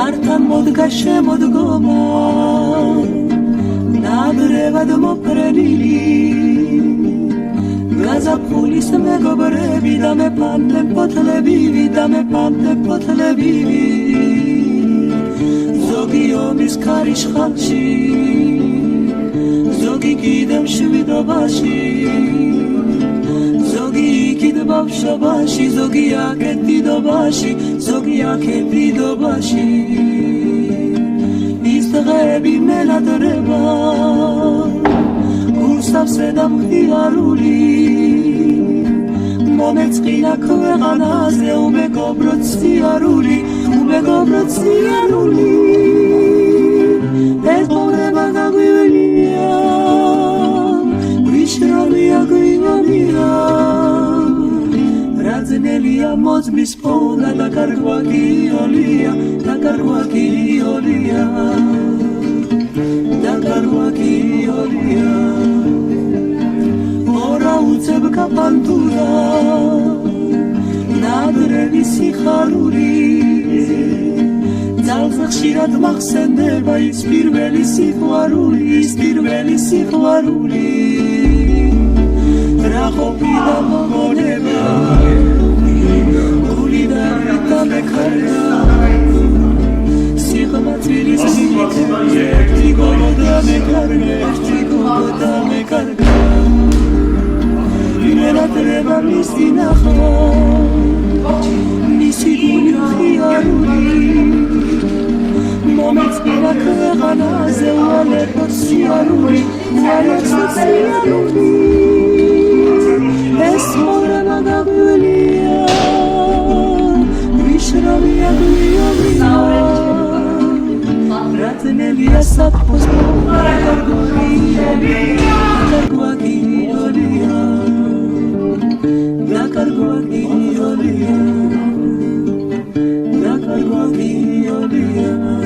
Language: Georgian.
Artan modga შემოდგომა ნადრევად მოფრენილი გაზაფხულის მეგობრები და მეფანტე ფოთლები ზოგი ომის ქარიშხალში ზოგი კიდევ შვიდობაში ზოგი იქით ბავშვობაში ზოგი აქეთ დიდობაში ის დღეები მენადრება გულსავსე და მხიარული მომეწყინა ქვეყანაზე უმეგობროდ სიარული ეს მორება გაგვივლია ვიშრომია გვიმამია რაძნელია მოძმის პოვნა და კარგვაგიოლია ორა უცებ კაპანტურა ნადრევი სიხარული ძალზე ხშირად მახსენდება ის პირველი სიყვარული რა ყოფილა მომონება გული და რიტა მეკარგა სიღმათვილის ერთი გოლო და მეკარგა მენადრება მისი ნახვა მისი გული მხიარული მომეწყინა ქვეყანაზე უალებოდ სიარული ეს მორება გაგვივლია ვიშრომია გვიომია რაძნელია საფოს კარგვაგიოლია